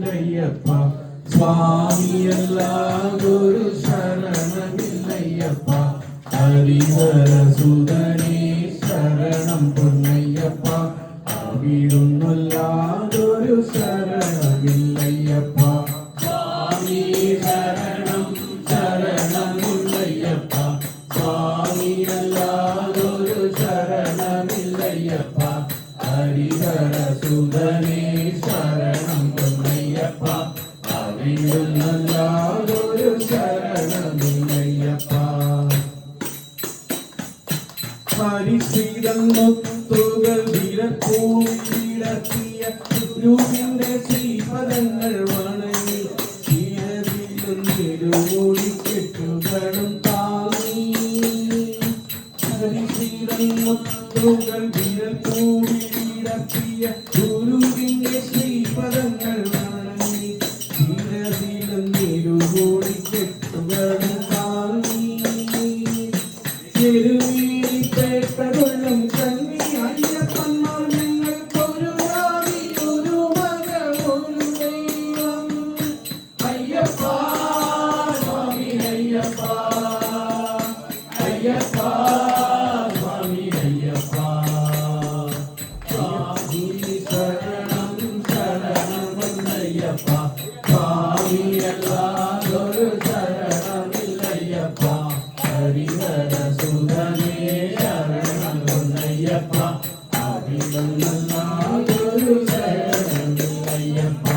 ശരണമില്ലയ്യപ്പ സ്വാമിയല്ലാതൊരു ശരണമില്ലയ്യപ്പ ഹരിഹരസുതനേ ശരണം പൊന്നയ്യപ്പ അവിടുന്നല്ലാതൊരു ശരണമില്ലയ്യപ്പ സ്വാമി ശരണം ശരണമുല്ലയ്യപ്പ സ്വാമിയല്ലാതൊരു ശരണമില്ലയ്യപ്പ ഹരിഹരസുതനേ ശരണം പൊന്നയ്യപ്പ അവിടുന്നല്ലാതൊരു ശരണമില്ലയ്യപ്പ പരിശ്രീതം മുത്തുകൾ വിരൽപ്പൂവിടത്തിയ ഗുരുവിന്റെ ശ്രീപദങ്ങൾ വണങ്ങി ക്ഷീരത്തിലും തിരുമൂടിക്കെട്ടുകളും താങ്ങി പരിശ്രീതം മുത്തുകൾ വിരൽപ്പൂവിടത്തിയ ഗുരുവിന്റെ ശ്രീപദങ്ങൾ വണങ്ങി ക്ഷീരത്തിലും തിരുമൂടിക്കെട്ടുകളും താങ്ങി ും കന്നി അയ്യപ്പന്മാർ ഞങ്ങൾക്കൊരു ആദി ഒരു മക ഒരു ദൈവം അയ്യപ്പ സ്വാമി അയ്യപ്പ അയ്യപ്പ സ്വാമി അയ്യപ്പ സ്വാമി ശരണം ശരണമയ്യപ്പ സ്വാമിയല്ലാതൊരു ശരണമില്ലയ്യപ്പ ഹരിഹരസുതനേ ശരണം പൊന്നയ്യപ്പ അവിടുന്നല്ലാതൊരു ശരണമില്ലയ്യപ്പ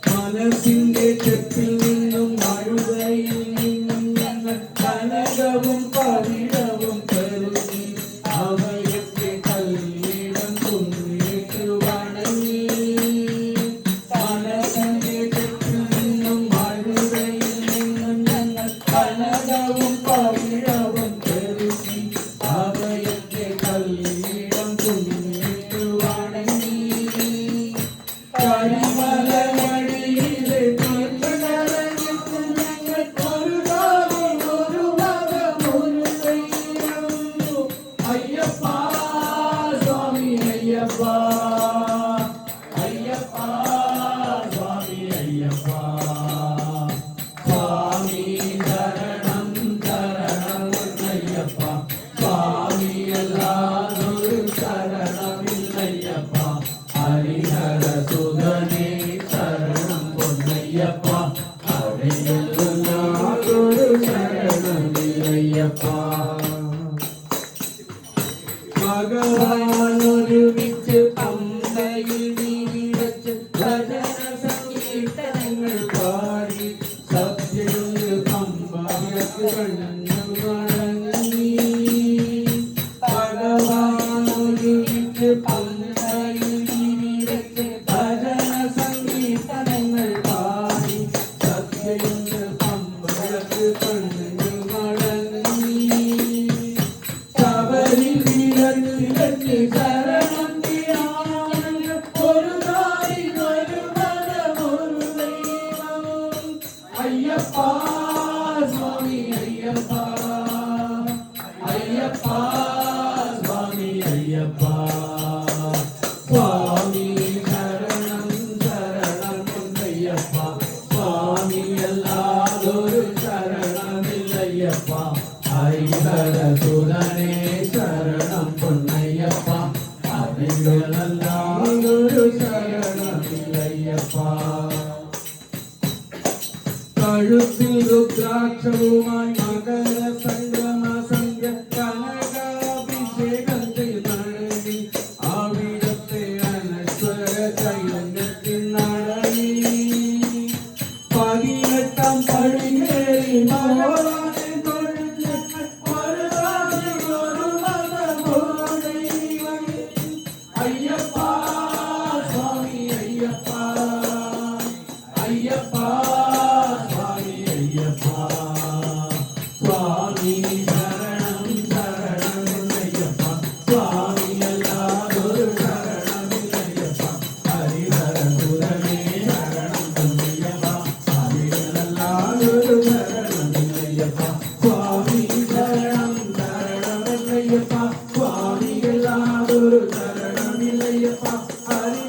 മനസ്സിന്റെ ചെപ്പിൽ നിന്നും മഴുതയിൽ നിന്നും ഞങ്ങൾ കനകവും പവിഴവും കരുതി അവയൊക്കെ കല്ലിടം കുന്നിട്ട് വണങ്ങി മനസ്സിന്റെ ചെപ്പിൽ നിന്നും മഴുതയിൽ നിന്നും ഞങ്ങൾ കനകവും പവിഴവും കരുതി അവയൊക്കെ കല്ലിടം കുന്നിട്ട് വണങ്ങി കരിമല വഴിയിലെ തീർത്ഥകരഞ്ഞിട്ട് ഞങ്ങൾ ഒരു ജാതി ഒരു മതം ഒരു ദൈവം അയ്യപ്പ സ്വാമി അയ്യപ്പ അയ്യപ്പ സ്വാമി അയ്യപ്പ സ്വാമി ശരണം ശരണമയ്യപ്പ സ്വാമിയല്ലാതൊരു ശരണമില്ലയ്യപ്പ ഹരിഹരസുതനേ ശരണം പൊന്നയ്യപ്പ അവിടുന്നല്ലാതൊരു ശരണമില്ലയ്യപ്പ ഭഗവാൻ ഒരുമിച്ച് പമ്പയിൽ വീടിവച്ച് ഭജന സംഗീതങ്ങൾ പാടി സത്യങ്ങൾ പമ്പയക്ക് കണ്ണു മടങ്ങി ഭഗവാൻ ഒരുമിച്ച് പമ്പയിൽ വീടിവച്ച് ഭജന സംഗീതങ്ങൾ പാടി സത്യങ്ങൾ പമ്പയക്ക് കണ്ണു മടങ്ങി ശബരിൽ വിരലിലെത്തി ശരണം തീരാനങ്ങ് ഒരു താരി ഒരു മതം ഒരു ദൈവം അയ്യപ്പ സ്വാമി അയ്യപ്പ അയ്യപ്പ സ്വാമി അയ്യപ്പ സ്വാമി ശരണം ശരണമയ്യപ്പ സ്വാമിയല്ലാതൊരു ശരണമില്ലയ്യപ്പ ഹരിഹരസുതനേ ശരണം പൊന്നയ്യപ്പ അവിടുന്നല്ലാതൊരു ശരണമില്ലയ്യപ്പ കഴുത്തിൽ രുദ്രാക്ഷവുമായി മകര സംക്രമ സന്ധ്യ കനകാഭിഷേകത്തിൽ നടങ്ങി അവിടത്തെ അനശ്വര ചൈതന്യത്തിൽ നടങ്ങി 18 പടിയേറി ഭഗവാനെ തൊഴുത് ഒരു ജാതി ഒരു മതം ഒരു ദൈവം അയ്യപ്പ സ്വാമി അയ്യപ്പ അയ്യപ്പ സ്വാമി അയ്യപ്പ സ്വാമി ശരണം ശരണമയ്യപ്പ സ്വാമിയല്ലാതൊരു ശരണമില്ലയ്യപ്പ ഹരിഹരസുതനേ ശരണം പൊന്നയ്യപ്പ അവിടുന്നല്ലാതൊരു ശരണമില്ലയ്യപ്പ സ്വാമി ശരണം ശരണമയ്യപ്പ സ്വാമിയല്ലാതൊരു ശരണമില്ലയ്യപ്പ ഹരി